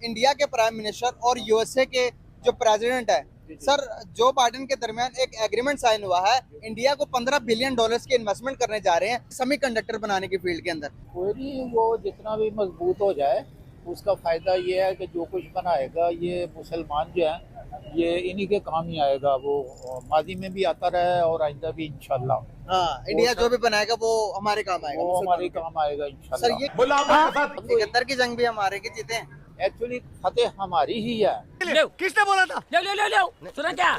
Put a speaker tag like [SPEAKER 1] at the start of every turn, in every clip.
[SPEAKER 1] India के prime minister और USA के जो प्रेसिडेंट है सर जो बाइडेन के दरमियान एक एग्रीमेंट साइन हुआ है। इंडिया को $15 बिलियन की इन्वेस्टमेंट करने जा रहे हैं सेमीकंडक्टर बनाने की फील्ड के अंदर।
[SPEAKER 2] कोई वो जितना भी मजबूत हो जाए उसका फ़ायदा ये है कि जो कुछ बनाएगा ये मुसलमान जो है ये इन्हीं के काम ही आएगा। वो माजी में भी आता रहा है और आइंदा भी इंशाल्लाह।
[SPEAKER 1] हाँ, इंडिया जो भी बनाएगा वो हमारे काम आएगा,
[SPEAKER 2] वो हमारे काम आएगा इंशाल्लाह।
[SPEAKER 1] सर ये 71 की जंग भी हमारे के जीते हैं।
[SPEAKER 2] एक्चुअली फतेह हमारी ही है।
[SPEAKER 3] किसने बोला था? ले सुना क्या?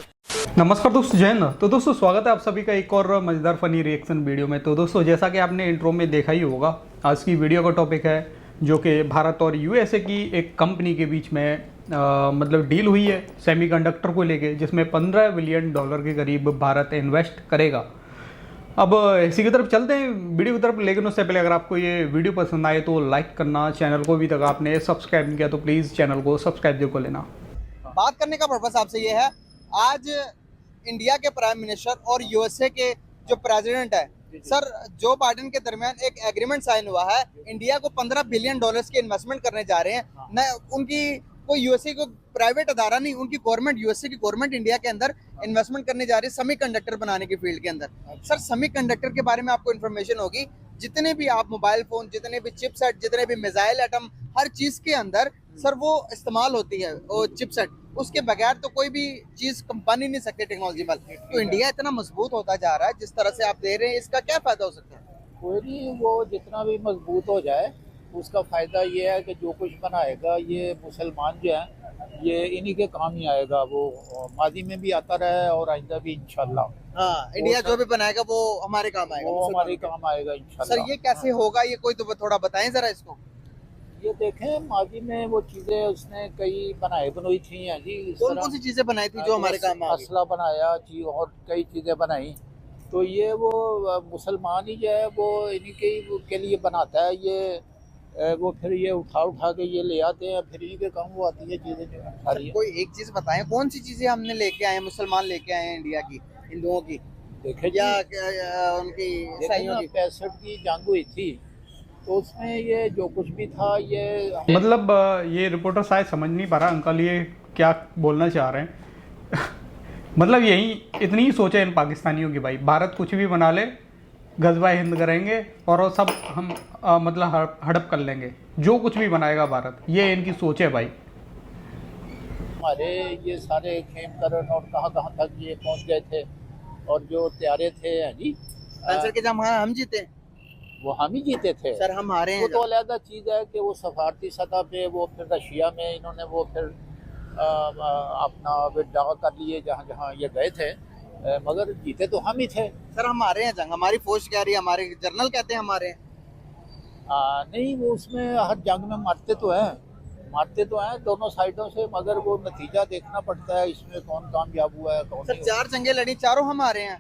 [SPEAKER 4] नमस्कार दोस्तों, जय हिंद। तो दोस्तों स्वागत है आप सभी का एक और मज़ेदार फनी रिएक्शन वीडियो में। तो दोस्तों जैसा कि आपने इंट्रो में देखा ही होगा, आज की वीडियो का टॉपिक है जो कि भारत और यूएसए की एक कंपनी के बीच में मतलब डील हुई है सेमीकंडक्टर को लेके, जिसमें $15 बिलियन के करीब भारत इन्वेस्ट करेगा। अब इसी की तरफ चलते हैं वीडियो की तरफ, लेकिन उससे पहले अगर आपको ये वीडियो पसंद आए तो लाइक करना, चैनल को अभी तक आपने सब्सक्राइब नहीं किया तो प्लीज़ चैनल को सब्सक्राइब जरूर कर लेना।
[SPEAKER 1] बात करने का पर्पस आपसे ये है, आज इंडिया के प्राइम मिनिस्टर और यूएसए के जो प्रेसिडेंट है सर जो बाइडेन के दरमियान एक एग्रीमेंट साइन हुआ है। इंडिया को $15 बिलियन की इन्वेस्टमेंट करने जा रहे हैं। न उनकी कोई यूएसए को प्राइवेट अदारा नहीं, उनकी गवर्नमेंट, यूएसए की गवर्नमेंट इंडिया के अंदर इन्वेस्टमेंट करने जा रही है सेमीकंडक्टर बनाने की फील्ड के अंदर। सर सेमीकंडक्टर के बारे में आपको इन्फॉर्मेशन होगी, जितने भी आप मोबाइल फोन, जितने भी चिपसेट, जितने भी मिसाइल एटम, हर चीज के अंदर सर वो इस्तेमाल होती है वो चिपसेट। उसके बगैर तो कोई भी चीज बन ही नहीं सकती टेक्नोलॉजी पर। तो इंडिया इतना मजबूत होता जा रहा है जिस तरह से आप दे रहे हैं, इसका क्या फायदा हो सकता है?
[SPEAKER 2] कोई वो जितना भी मजबूत हो जाए उसका फ़ायदा ये है कि जो कुछ बनाएगा ये मुसलमान जो है ये इन्हीं के काम ही आएगा। वो माजी में भी आता रहा है और आइंदा भी इंशाल्लाह।
[SPEAKER 1] हाँ, इंडिया जो भी बनाएगा वो हमारे काम आएगा,
[SPEAKER 2] वो हमारे काम आएगा इंशाल्लाह।
[SPEAKER 1] सर ये कैसे होगा, ये कोई तो थोड़ा बताएं जरा इसको।
[SPEAKER 2] ये देखें माजी में वो चीज़ें उसने कई बनाई थी हैं जी।
[SPEAKER 1] कौन सी चीजें बनाई थी जो हमारे काम आ गई?
[SPEAKER 2] असला बनाया जी और कई चीज़ें बनाई। तो ये वो मुसलमान ही जो है वो इन्हीं के लिए बनाता है ये। वो फिर ये उठा के ये ले आते हैं, फिर इन्हीं के काम वो आती है चीज़ें सारी।
[SPEAKER 1] कोई एक चीज बताएं, कौन सी चीजें हमने लेके आए हैं, मुसलमान लेके आए हैं इंडिया की, हिंदुओं की
[SPEAKER 2] देखे
[SPEAKER 1] या उनकी ईसाइयों की?
[SPEAKER 2] 65 की जंग हुई थी तो उसमें ये जो कुछ भी था ये
[SPEAKER 4] मतलब ये रिपोर्टर शायद समझ नहीं पा रहा अंकल ये क्या बोलना चाह रहे हैं। मतलब यही इतनी ही सोच है इन पाकिस्तानियों की, भाई भारत कुछ भी बना ले, गजबा हिंद करेंगे और वो सब हम मतलब हड़प कर लेंगे, जो कुछ भी बनाएगा भारत, ये इनकी सोच है भाई।
[SPEAKER 2] हमारे ये सारे खेमकरण और कहाँ तक ये पहुँच गए थे और जो तैयारे थे जी
[SPEAKER 1] सर के जब हम जीते,
[SPEAKER 2] वो हम ही जीते थे
[SPEAKER 1] सर हम हारे हैं।
[SPEAKER 2] वो तो अलग चीज़ है कि वो सफारती सतह पे वो फिर रशिया में इन्होंने वो फिर अपना विड्रॉ कर लिए जहाँ ये गए थे, मगर जीते तो हम ही थे।
[SPEAKER 1] सर हम हारे हैं जंग, हमारी फौज कह रही है, हमारे जनरल कहते हैं हमारे।
[SPEAKER 2] नहीं वो उसमें हर जंग में मारते तो हैं दोनों साइडों से, मगर वो नतीजा देखना पड़ता है इसमें कौन कामयाब हुआ है कौन
[SPEAKER 1] सर 4 जंगें लड़ी, चारों हम हारे हैं।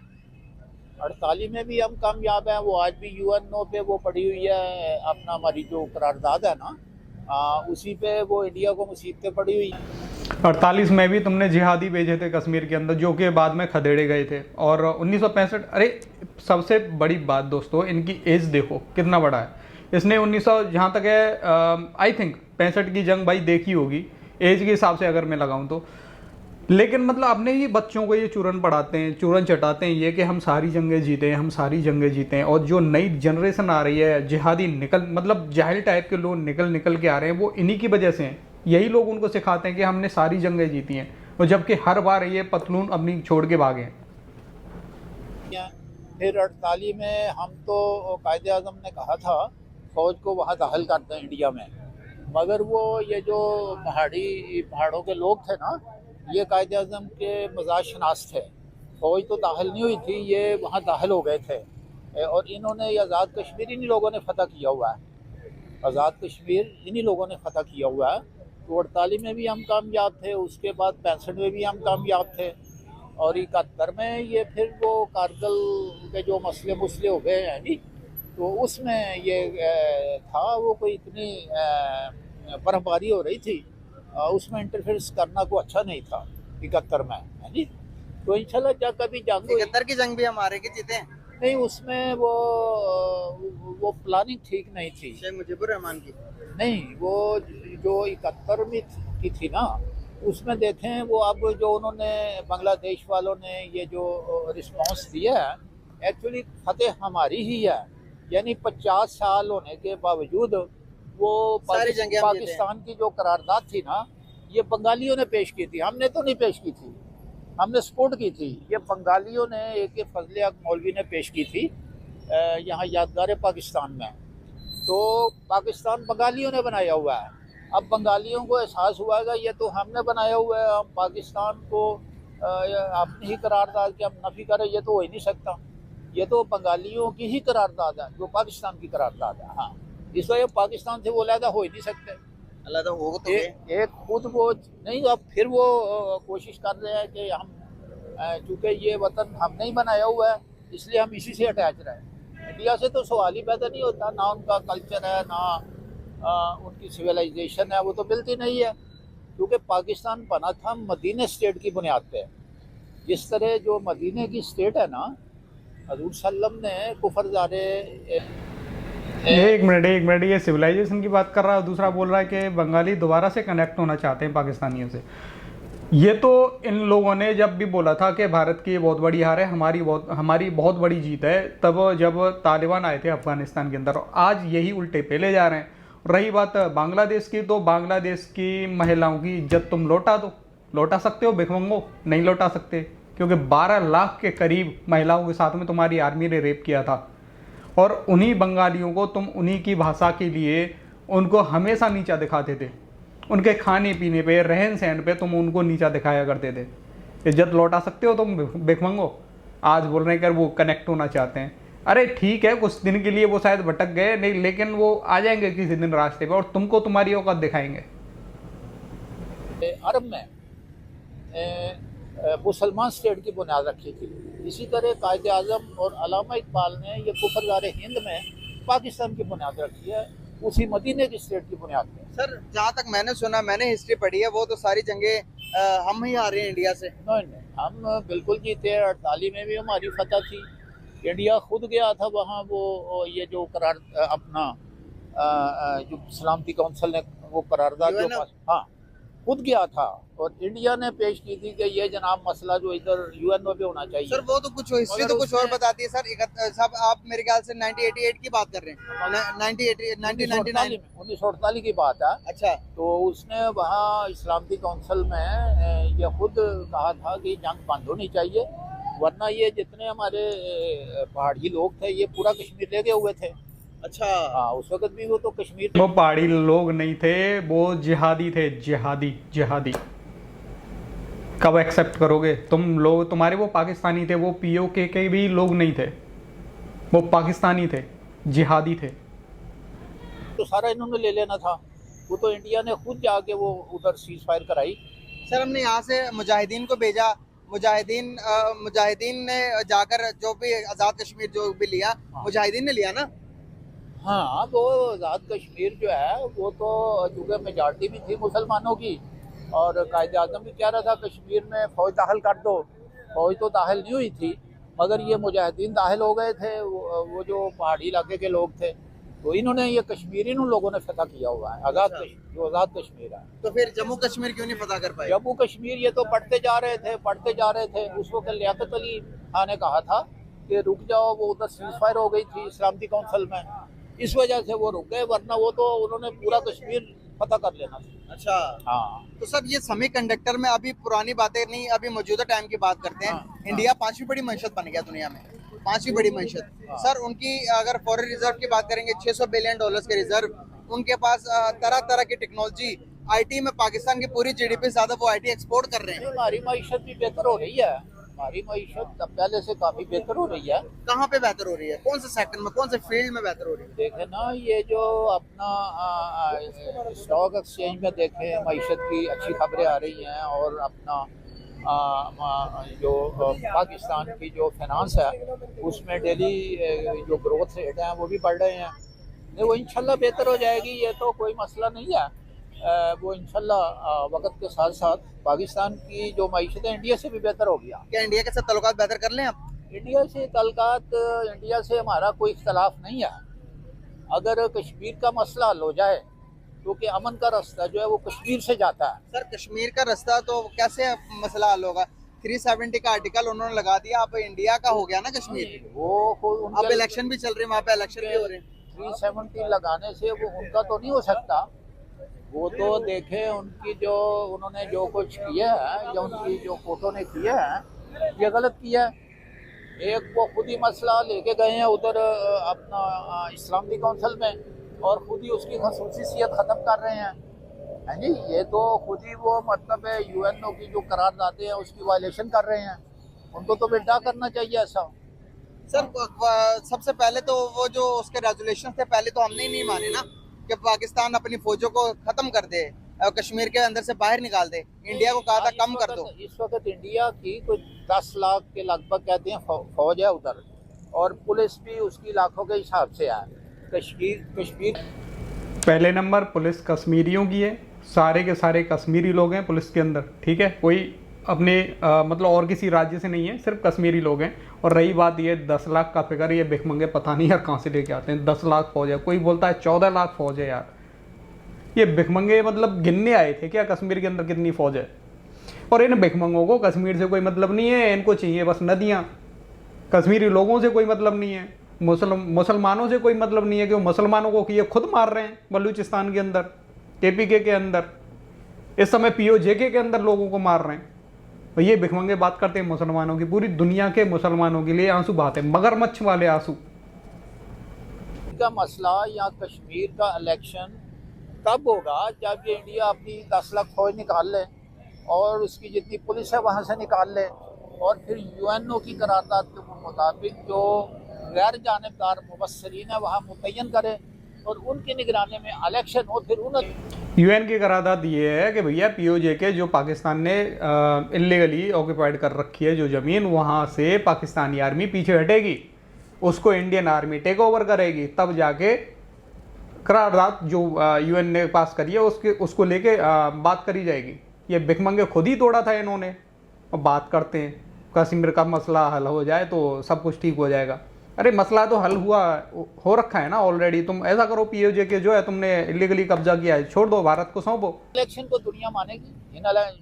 [SPEAKER 2] 48 में भी हम कामयाब हैं। वो आज भी यूएनओ पे वो पड़ी हुई है अपना, हमारी जो करारदाद है ना उसी पे वो इंडिया को मुसीबतें पड़ी हुई हैं।
[SPEAKER 4] 48 में भी तुमने जिहादी भेजे थे कश्मीर के अंदर, जो कि बाद में खदेड़े गए थे। और 1965, अरे सबसे बड़ी बात दोस्तों इनकी एज देखो कितना बड़ा है। इसने 1900 जहाँ तक है आई थिंक 65 की जंग भाई देखी होगी एज के हिसाब से अगर मैं लगाऊं तो। लेकिन मतलब अपने ही बच्चों को ये चूरन पढ़ाते हैं, चूरन चटाते हैं ये कि हम सारी जंगें जीते हैं, हम सारी जंगें जीते हैं। और जो नई जनरेशन आ रही है जिहादी मतलब जाहिल टाइप के लोग निकल के आ रहे हैं, वो इन्हीं की वजह से हैं। यही लोग उनको सिखाते हैं कि हमने सारी जंगें जीती हैं, और जबकि हर बार ये पतलून अपनी छोड़ के भागे हैं।
[SPEAKER 2] फिर 48 में हम तो कायदे आज़म ने कहा था फौज को वहाँ दाखिल कर दें इंडिया में, मगर वो ये जो पहाड़ों के लोग थे ना, ये कायदे आज़म के मजाज शनास थे। फौज तो दाखिल नहीं हुई थी, ये वहाँ दाखिल हो गए थे और इन्होंने ये आज़ाद कश्मीर इन्हीं लोगों ने फतह किया हुआ है। आज़ाद कश्मीर इन्हीं लोगों ने फतह किया हुआ है। तो 48 में भी हम कामयाब थे, उसके बाद 65 में भी हम कामयाब थे, और 71 में ये फिर वो कारगिल के जो मसले हो गए हैं जी, तो उसमें ये था वो कोई इतनी बर्फबारी हो रही थी, उसमें इंटरफेरेंस करना को अच्छा नहीं था 71 में है जी। तो इंशाल्लाह जब कभी जंग
[SPEAKER 1] 71 की जंग भी हमारे के जीते हैं।
[SPEAKER 2] नहीं, उसमें वो प्लानिंग ठीक नहीं थी
[SPEAKER 1] शेख मुजीबुर रहमान की।
[SPEAKER 2] नहीं, वो जो 71 में की थी ना, उसमें देखें वो अब जो उन्होंने बांग्लादेश वालों ने ये जो रिस्पांस दिया है, एक्चुअली फतेह हमारी ही है। यानी 50 साल होने के बावजूद वो
[SPEAKER 1] सारी जंगें हम जीते हैं।
[SPEAKER 2] पाकिस्तान की जो करारदाद थी ना, ये बंगालियों ने पेश की थी, हमने तो नहीं पेश की थी, हमने सपोर्ट की थी। ये बंगालियों ने एक फजले हक मौलवी ने पेश की थी यहाँ यादगार पाकिस्तान में। तो पाकिस्तान बंगालियों ने बनाया हुआ है। अब बंगालियों को एहसास हुआ है ये तो हमने बनाया हुआ है, हम पाकिस्तान को अपनी ही करारदाद की हम नफी करें, ये तो हो ही नहीं सकता। ये तो बंगालियों की ही करारदाद है जो पाकिस्तान की करारदाद है। हाँ, इस वजह पाकिस्तान से वो अलहदा हो ही नहीं सकते।
[SPEAKER 1] अलग हो तो
[SPEAKER 2] एक खुद वो नहीं, अब फिर वो कोशिश कर रहे हैं कि हम चूँकि ये वतन हमने ही बनाया हुआ है इसलिए हम इसी से अटैच रहें। इंडिया से तो सवाल ही पैदा नहीं होता, ना उनका कल्चर है ना उनकी सिविलाइजेशन है, वो तो मिलती नहीं है। क्योंकि पाकिस्तान बना था मदीने स्टेट की बुनियाद पे। जिस तरह जो मदीने की स्टेट है ना, हजूर सल्लम ने कुफर ज़ारे
[SPEAKER 4] एक मिनट, ये सिविलाइजेशन की बात कर रहा है, दूसरा बोल रहा है कि बंगाली दोबारा से कनेक्ट होना चाहते हैं पाकिस्तानियों से। ये तो इन लोगों ने जब भी बोला था कि भारत की बहुत बड़ी हार है, हमारी बहुत बड़ी जीत है, तब जब तालिबान आए थे अफगानिस्तान के अंदर, आज यही उल्टे पे ले जा रहे हैं। रही बात बांग्लादेश की, तो बांग्लादेश की महिलाओं की इज्जत तुम लौटा सकते हो भिखमंगो? नहीं लौटा सकते, क्योंकि 12 लाख के करीब महिलाओं के साथ में तुम्हारी आर्मी ने रेप किया था। और उन्हीं बंगालियों को तुम उन्हीं की भाषा के लिए उनको हमेशा नीचा दिखाते थे। उनके खाने पीने पे, रहन सहन पे तुम उनको नीचा दिखाया करते थे। इज्जत लौटा सकते हो तुम भिखमंगो? आज बोल रहे हैं कि वो कनेक्ट होना चाहते हैं। अरे ठीक है, कुछ दिन के लिए वो शायद भटक गए, नहीं, लेकिन वो आ जाएंगे किसी दिन रास्ते पे और तुमको तुम्हारी औकात दिखाएंगे।
[SPEAKER 2] अरब में मुसलमान स्टेट की बुनियाद रखी थी। इसी तरह कायदे आज़म और अल्लामा इकबाल ने ये कुफरदार हिंद में पाकिस्तान की बुनियाद रखी है, उसी मदीने की स्टेट की बुनियाद पे।
[SPEAKER 1] सर जहाँ तक मैंने सुना, मैंने हिस्ट्री पढ़ी है, वो तो सारी जंगें हम ही आ रहे हैं इंडिया से।
[SPEAKER 2] नहीं, हम बिल्कुल जीते। 48 में भी हमारी फतह थी। इंडिया खुद गया था वहाँ, वो ये जो करार अपना जो सलामती कौंसिल ने वो करारदाद जो पास, हाँ, खुद गया था और इंडिया ने पेश की थी कि ये जनाब मसला जो इधर यूएन में भी होना चाहिए।
[SPEAKER 1] सर वो तो कुछ हिस्ट्री तो कुछ और बताती है सर। सब आप मेरे ख्याल से 1988 की बात कर रहे हैं।
[SPEAKER 2] 1948 की बात है।
[SPEAKER 1] अच्छा,
[SPEAKER 2] तो उसने वहाँ इस्लामी काउंसिल में ये खुद कहा था कि जंग बंद होनी चाहिए, वरना ये जितने हमारे पहाड़ी लोग थे ये पूरा कश्मीर ले गए हुए थे।
[SPEAKER 1] अच्छा,
[SPEAKER 2] हाँ, उस वक्त भी वो तो कश्मीर
[SPEAKER 4] वो पहाड़ी लोग नहीं थे, वो जिहादी थे। जिहादी कब एक्सेप्ट करोगे तुम लोग? तुम्हारे वो पाकिस्तानी थे, वो पीओके के भी लोग नहीं थे, वो पाकिस्तानी थे, जिहादी थे।
[SPEAKER 2] तो सारा इन्होंने ले लेना था। वो तो इंडिया ने खुद जाके वो उधर सीज फायर कराई।
[SPEAKER 1] सर हमने यहाँ से मुजाहिदीन को भेजा, मुजाहिदीन ने जाकर जो भी आज़ाद कश्मीर जो भी लिया, मुजाहिदीन ने लिया ना।
[SPEAKER 2] हाँ, वो आज़ाद कश्मीर जो है वो तो चूँकि मेजॉरिटी भी थी मुसलमानों की, और कायदे आज़म भी कह रहा था कश्मीर में फ़ौज दाखिल कर दो। फ़ौज तो दाखिल नहीं हुई थी, मगर ये मुजाहिदीन दाखिल हो गए थे। वो जो पहाड़ी इलाके के लोग थे, तो इन्होंने ये कश्मीर इन लोगों ने फतह किया हुआ है, आज़ाद कश्मीर जो आज़ाद कश्मीर है।
[SPEAKER 1] तो फिर जम्मू कश्मीर क्यों नहीं पता कर पाए?
[SPEAKER 2] जम्मू कश्मीर ये तो पढ़ते जा रहे थे। उस वक्त लियाकत अली खान ने कहा था कि रुक जाओ, वो उधर सीज फायर हो गई थी इस्लामी काउंसिल में, इस वजह से वो रुक गए, वरना वो तो उन्होंने पूरा कश्मीर पता कर लेना था।
[SPEAKER 1] अच्छा,
[SPEAKER 2] हाँ,
[SPEAKER 1] तो सर ये सेमीकंडक्टर में अभी पुरानी बातें नहीं, अभी मौजूदा टाइम की बात करते हैं।
[SPEAKER 2] हाँ,
[SPEAKER 1] इंडिया 5वीं बड़ी मईशत बन गया दुनिया में, 5वीं बड़ी मईशत। सर उनकी अगर फॉरेन रिजर्व की बात करेंगे, $600 बिलियन के रिजर्व उनके पास, तरह तरह की टेक्नोलॉजी, आईटी में पाकिस्तान की पूरी जीडीपी ज्यादा वो आईटी एक्सपोर्ट कर रहे हैं।
[SPEAKER 2] हमारी मईशत भी बेहतर हो रही है। हमारी मईशत पहले से काफी बेहतर हो रही है।
[SPEAKER 1] कहाँ पे बेहतर हो रही है? कौन से सेक्टर में, कौन से फील्ड में बेहतर हो रही है?
[SPEAKER 2] देखे ना, ये जो अपना स्टॉक एक्सचेंज में देखें, मईशत की अच्छी खबरें आ रही हैं, और अपना जो पाकिस्तान की जो फाइनेंस है उसमें डेली जो ग्रोथ रेट है वो भी बढ़ रहे हैं। नहीं, वो इंशाल्लाह बेहतर हो जाएगी, ये तो कोई मसला नहीं है। वो इंशाल्लाह वक्त के साथ साथ पाकिस्तान की जो मईशत है इंडिया से भी बेहतर हो गया।
[SPEAKER 1] क्या इंडिया के साथ तल्लुकात बेहतर कर लें आप?
[SPEAKER 2] इंडिया से तल्लुकात, इंडिया से हमारा कोई इख्तलाफ नहीं है। अगर कश्मीर का मसला हल हो जाए क्योंकि अमन का रास्ता जो है वो कश्मीर से जाता है।
[SPEAKER 1] सर कश्मीर का रास्ता तो कैसे मसला हल होगा? 370 का आर्टिकल उन्होंने लगा दिया, अब इंडिया का हो गया ना कश्मीर।
[SPEAKER 2] वो
[SPEAKER 1] अब इलेक्शन भी चल रहे हैं, वहाँ पे इलेक्शन भी हो रहे हैं।
[SPEAKER 2] 370 लगाने से वो उनका तो नहीं हो सकता। वो तो देखे उनकी जो उन्होंने जो कुछ किया है या उनकी जो फोटो ने किया है ये गलत किया है। एक वो खुद ही मसला लेके गए हैं उधर अपना इस्लामी काउंसिल में और खुद ही उसकी खसूसियत ख़त्म कर रहे हैं। हाँ जी, ये तो खुद ही वो मतलब है यूएनओ की जो करारदादे हैं उसकी वायलेशन कर रहे हैं। उनको तो बेटा करना चाहिए ऐसा।
[SPEAKER 1] सर सबसे पहले तो वो जो उसके रेजुलेशन थे पहले तो हमने ही नहीं माने ना कि पाकिस्तान अपनी फौजों को खत्म कर दे और कश्मीर के अंदर से बाहर निकाल दे। इंडिया को कहा था कम कर दो।
[SPEAKER 2] इस वक्त इंडिया की कुछ 10 लाख के लगभग कहते हैं फौज है उधर और पुलिस भी उसकी लाखों के हिसाब से है। कश्मीर
[SPEAKER 4] पहले नंबर पुलिस कश्मीरियों की है, सारे के सारे कश्मीरी लोग हैं पुलिस के अंदर, ठीक है। कोई अपने मतलब और किसी राज्य से नहीं है, सिर्फ कश्मीरी लोग हैं। और रही बात ये 10 लाख का फिगर, ये भिखमंगे पता नहीं यार कहाँ से लेके आते हैं। 10 लाख फौज है, कोई बोलता है 14 लाख फौज है। यार ये भिखमंगे मतलब गिनने आए थे क्या कश्मीर के अंदर कितनी फौज है? और इन भिखमंगों को कश्मीर से कोई मतलब नहीं है, इनको चाहिए बस नदियाँ। कश्मीरी लोगों से कोई मतलब नहीं है, मुसलमानों से कोई मतलब नहीं है कि वो मुसलमानों को ये खुद मार रहे हैं बलूचिस्तान के अंदर, केपीके के अंदर, इस समय पीओजेके के अंदर लोगों को मार रहे हैं। और ये भिखमंगे बात करते हैं मुसलमानों की, पूरी दुनिया के मुसलमानों के लिए आंसू बहाते हैं, मगरमच्छ वाले आंसू।
[SPEAKER 2] का मसला या कश्मीर का इलेक्शन तब होगा जब ये इंडिया अपनी 10 लाख फौज निकाल ले और उसकी जितनी पुलिस है वहाँ से निकाल ले और फिर यूएनओ की करारदाद के मुताबिक जो गैर जानिबदार मुबस्सरीन है वहाँ मुतय्यन करे और उनकी निगरानी में इलेक्शन हो। फिर उन
[SPEAKER 4] यूएन की करारदाद ये है कि भैया पीओजेके जो पाकिस्तान ने इलीगली ऑक्यूपाइड कर रखी है जो ज़मीन, वहाँ से पाकिस्तानी आर्मी पीछे हटेगी, उसको इंडियन आर्मी टेक ओवर करेगी, तब जाके करारदाद जो यूएन ने पास करी है उसको लेके बात करी जाएगी। ये भिखमंगे खुद ही तोड़ा था इन्होंने। और बात करते हैं कश्मीर का मसला हल हो जाए तो सब कुछ ठीक हो जाएगा। अरे मसला तो हल हो रखा है ना ऑलरेडी। तुम ऐसा करो, पीओजेके जो है तुमने इलीगली कब्जा किया है, छोड़ दो, भारत को सौंपो।
[SPEAKER 2] इलेक्शन को दुनिया मानेगी?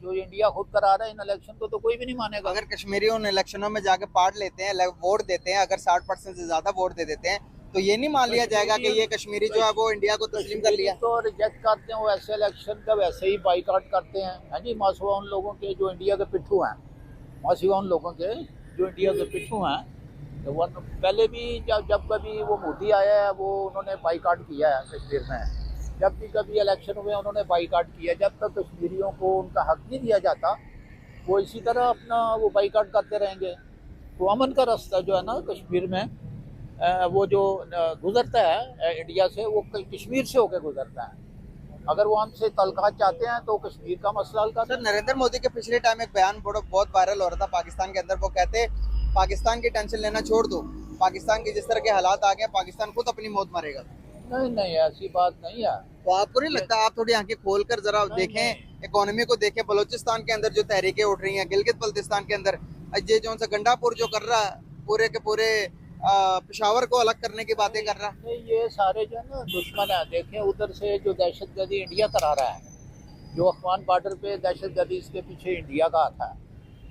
[SPEAKER 2] जो इंडिया खुद करा रहा है इन इलेक्शन को तो कोई भी नहीं मानेगा।
[SPEAKER 1] अगर कश्मीरी उन इलेक्शनों में जाके पार्ट लेते हैं, वोट देते हैं, अगर 60% से ज्यादा वोट दे देते हैं तो ये नहीं मान लिया जाएगा कि ये कश्मीरी जो है वो इंडिया को तस्लीम कर लिया।
[SPEAKER 2] तो रिजेक्ट करते हैं वो ऐसे इलेक्शन का, वैसे ही बाइकआउट करते हैं। हाँ जी, मासूआ उन लोगों के जो इंडिया के पिट्ठू हैं, मासूआ उन लोगों के जो इंडिया के पिट्ठू हैं। तो पहले भी जब कभी वो मोदी आया है वो उन्होंने बाइकआउट किया है कश्मीर में। जब भी कभी इलेक्शन हुए उन्होंने बाइकआउट किया। जब तक कश्मीरियों को उनका हक नहीं दिया जाता वो इसी तरह अपना वो बाइकआउट करते रहेंगे। तो अमन का रास्ता जो है ना कश्मीर में वो जो गुजरता है इंडिया से, वो कश्मीर से होकर गुजरता है। अगर वो हमसे तलकात चाहते हैं तो कश्मीर का मसला हल कर।
[SPEAKER 1] सर नरेंद्र मोदी के पिछले टाइम एक बयान बहुत वायरल हो रहा था पाकिस्तान के अंदर। वो कहते पाकिस्तान की टेंशन लेना छोड़ दो, पाकिस्तान के जिस तरह के हालात आ गए पाकिस्तान खुद अपनी मौत मारेगा।
[SPEAKER 2] नहीं, ऐसी बात नहीं है।
[SPEAKER 1] तो आपको नहीं लगता, आप थोड़ी आंखें खोलकर जरा देखें, इकोनॉमी को देखें। बलूचिस्तान के अंदर जो तहरीकें उठ रही हैं, गिलगित बल्तिस्तान के अंदर ये जो सा गंडापुर जो कर रहा है, पूरे के पूरे पेशावर को अलग करने की बातें कर रहा है।
[SPEAKER 2] ये सारे जो है ना दुश्मन है। देखें उधर से जो दहशतगर्दी इंडिया करा रहा है, जो अफगान बॉर्डर पे दहशतगर्दी, इसके पीछे इंडिया का हाथ है।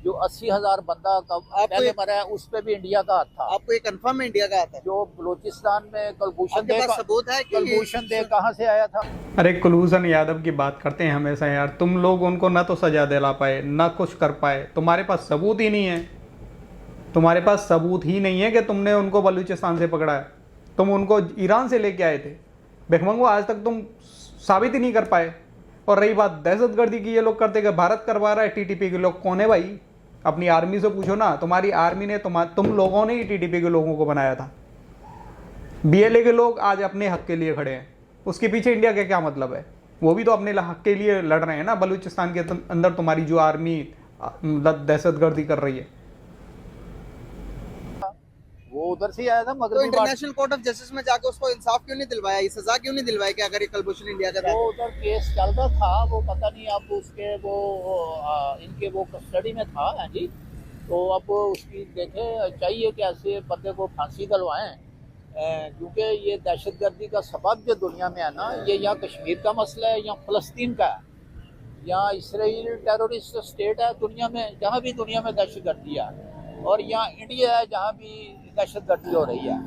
[SPEAKER 2] जो 80,000 बंदा पहले मरा है उस पे भी इंडिया का हाथ था।
[SPEAKER 1] आपको ये कंफर्म है इंडिया का हाथ है?
[SPEAKER 2] जो बलूचिस्तान में कुलभूषण देव,
[SPEAKER 1] सबूत है कि
[SPEAKER 2] कुलभूषण देव कहाँ से आया था?
[SPEAKER 4] अरे कुलभूषण यादव की बात करते हैं हमेशा यार। तुम लोग उनको ना तो सजा दिला पाए, ना कुछ कर पाए, तुम्हारे पास सबूत ही नहीं है। तुम्हारे पास सबूत ही नहीं है कि तुमने उनको बलूचिस्तान से पकड़ा है। तुम उनको ईरान से लेके आए थे। भिखमंगो आज तक तुम साबित ही नहीं कर पाए। और रही बात दहशतगर्दी की, ये लोग करते कि भारत करवा रहा है। टीटीपी के लोग कौन है भाई? अपनी आर्मी से पूछो ना। तुम्हारी आर्मी ने तुम लोगों ने ही टीटीपी के लोगों को बनाया था। बीएलए के लोग आज अपने हक के लिए खड़े हैं, उसके पीछे इंडिया का क्या मतलब है? वो भी तो अपने हक के लिए लड़ रहे हैं ना। बलूचिस्तान के अंदर तुम्हारी जो आर्मी दहशतगर्दी कर रही है,
[SPEAKER 2] वो उधर से आया था। मगर
[SPEAKER 1] तो इंटरनेशनल कोर्ट ऑफ जस्टिस में जाकर उसको इंसाफ क्यों नहीं दिलवाया, ये सजा क्यों नहीं दिलवाई कि अगर ये कुलभूषण इंडिया का था?
[SPEAKER 2] वो उधर केस चल रहा था, वो पता नहीं अब उसके वो इनके वो कस्टडी में था। हाँ जी, तो अब उसकी देखे चाहिए कि ऐसे बंदे को फांसी दिलवाएं क्योंकि ये दहशतगर्दी का सबब जो दुनिया में है ना, ये यहाँ कश्मीर का मसला है या फ़लस्तीन का है, यहाँ इसराइल टेररिस्ट स्टेट है दुनिया में, जहाँ भी दुनिया में दहशतगर्दी है, और यहाँ इंडिया है जहाँ भी दहशतगर्दी हो रही है।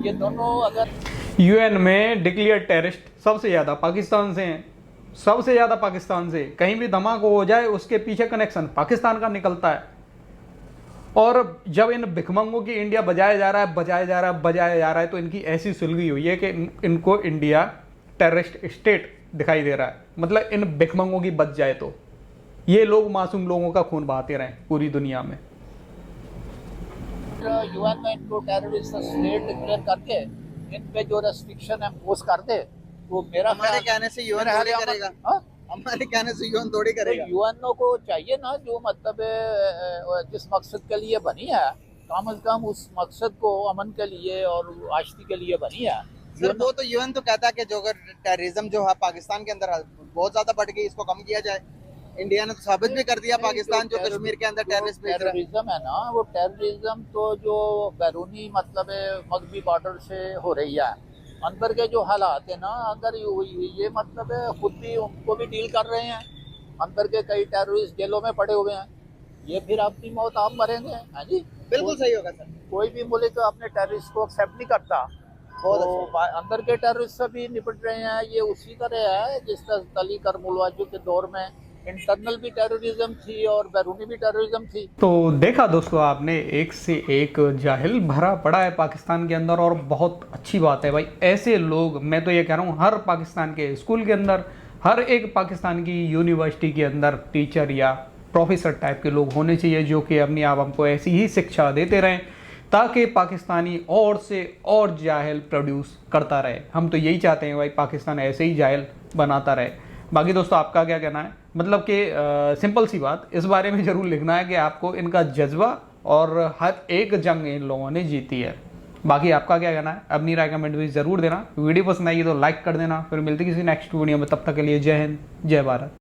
[SPEAKER 2] ये दोनों अगर
[SPEAKER 4] यूएन में डिक्लेयर टेररिस्ट सबसे ज़्यादा पाकिस्तान से हैं, सबसे ज़्यादा पाकिस्तान से। कहीं भी धमाका हो जाए उसके पीछे कनेक्शन पाकिस्तान का निकलता है। और जब इन भिखमंगों की इंडिया बजाया जा रहा है तो इनकी ऐसी सुलगी हुई है कि इनको इंडिया टेररिस्ट स्टेट दिखाई दे रहा है। मतलब इन भिखमंगों की बच जाए तो ये लोग मासूम लोगों का खून बहाते रहें पूरी दुनिया में।
[SPEAKER 2] यूएन में इनको टेररिस्ट स्टेट डिक्लेयर करके इन पे जो रेस्ट्रिक्शन इम्पोज कर दे, तो मेरा
[SPEAKER 1] हमारे कहने से यूएन
[SPEAKER 2] मेरा
[SPEAKER 1] थोड़ी
[SPEAKER 2] ख्याल
[SPEAKER 1] करेगा।
[SPEAKER 2] हाँ?
[SPEAKER 1] हमारे कहने से यूएन थोड़ी करेगा।
[SPEAKER 2] यूएनओ को चाहिए ना, जो मतलब जिस मकसद के लिए बनी है, कम अज कम उस मकसद को अमन के लिए और आश्ती के लिए बनी है।
[SPEAKER 1] सर वो तो यूएन तो कहता है कि जो अगर टेररिज्म जो है पाकिस्तान के अंदर बहुत ज्यादा बढ़ गई, इसको कम किया जाए। इंडिया ने तो साबित भी कर दिया पाकिस्तान जो कश्मीर के अंदर टेररिस्ट भेज रहा है।
[SPEAKER 2] टेररिज्म है ना, वो टेररिज्म तो जो बैरूनी मतलब मगरबी बॉर्डर से हो रही है, अंदर के जो हालात है ना, अगर ये मतलब खुद भी उनको भी डील कर रहे हैं। अंदर के कई टेररिस्ट जेलों में पड़े हुए हैं, ये फिर अपनी मौत आप मरेंगे। हाँ जी,
[SPEAKER 1] बिल्कुल सही होगा सर।
[SPEAKER 2] कोई भी मुल्क अपने टेररिस्ट को एक्सेप्ट नहीं करता, तो अंदर के टेररिस्ट से भी निपट रहे हैं। ये उसी तरह है जिस तरह तली करमुलवाजू के दौर में इंटरनल भी टेररिज्म थी और बैरूनी भी टेररिज्म थी।
[SPEAKER 4] तो देखा दोस्तों आपने, एक से एक जाहिल भरा पड़ा है पाकिस्तान के अंदर, और बहुत अच्छी बात है भाई। ऐसे लोग, मैं तो ये कह रहा हूँ, हर पाकिस्तान के स्कूल के अंदर, हर एक पाकिस्तान की यूनिवर्सिटी के अंदर टीचर या प्रोफेसर टाइप के लोग होने चाहिए जो कि अपनी आवाम को ऐसी ही शिक्षा देते रहें ताकि पाकिस्तानी और से और जाहिल प्रोड्यूस करता रहे। हम तो यही चाहते हैं भाई, पाकिस्तान ऐसे ही जाहिल बनाता रहे। बाकी दोस्तों आपका क्या कहना है? मतलब कि सिंपल सी बात, इस बारे में ज़रूर लिखना है कि आपको इनका जज्बा और हर एक जंग इन लोगों ने जीती है। बाकी आपका क्या कहना है? अपनी राय कमेंट में ज़रूर देना। वीडियो पसंद आई तो लाइक कर देना। फिर मिलते किसी नेक्स्ट वीडियो में, तब तक के लिए जय हिंद, जय भारत।